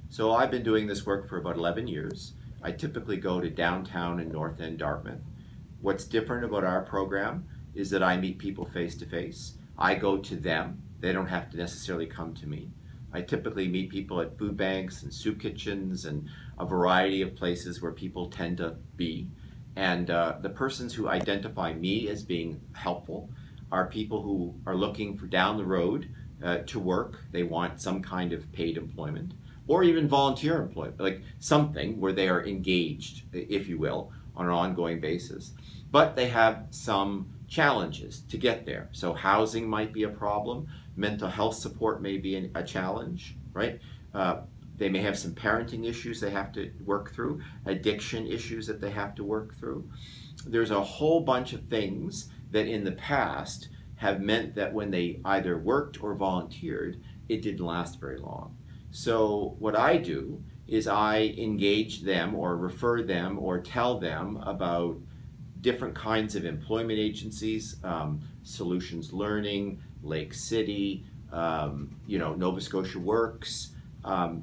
So I've been doing this work for about 11 years. I typically go to downtown and North End Dartmouth. What's different about our program is that I meet people face to face. I go to them. They don't have to necessarily come to me. I typically meet people at food banks and soup kitchens and a variety of places where people tend to be. And the persons who identify me as being helpful are people who are looking for down the road to work. They want some kind of paid employment or even volunteer employment, like something where they are engaged, if you will, on an ongoing basis. But they have some challenges to get there. So housing might be a problem, mental health support may be a challenge, right? They may have some parenting issues they have to work through, addiction issues that they have to work through. There's a whole bunch of things that in the past have meant that when they either worked or volunteered, it didn't last very long. So what I do is I engage them or refer them or tell them about different kinds of employment agencies, Solutions Learning, Lake City, Nova Scotia Works,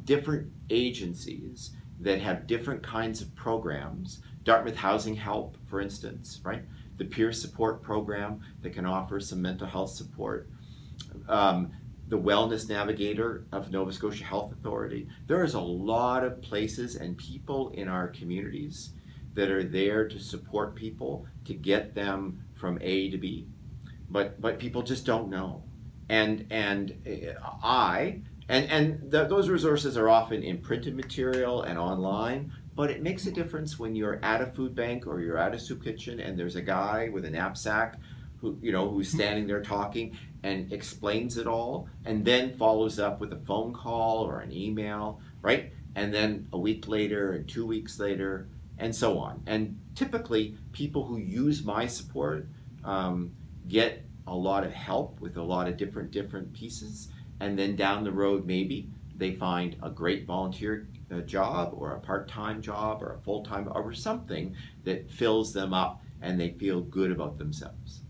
different agencies that have different kinds of programs. Dartmouth Housing Help, for instance, right? The peer support program that can offer some mental health support. The Wellness Navigator of Nova Scotia Health Authority. There is a lot of places and people in our communities that are there to support people to get them from A to B, but people just don't know. Those resources are often in printed material and online, but it makes a difference when you're at a food bank or you're at a soup kitchen and there's a guy with a knapsack who's standing there talking and explains it all and then follows up with a phone call or an email, right? And then a week later and 2 weeks later and so on. And typically people who use my support get a lot of help with a lot of different pieces, and then down the road maybe they find a great volunteer job or a part-time job or a full-time or something that fills them up and they feel good about themselves.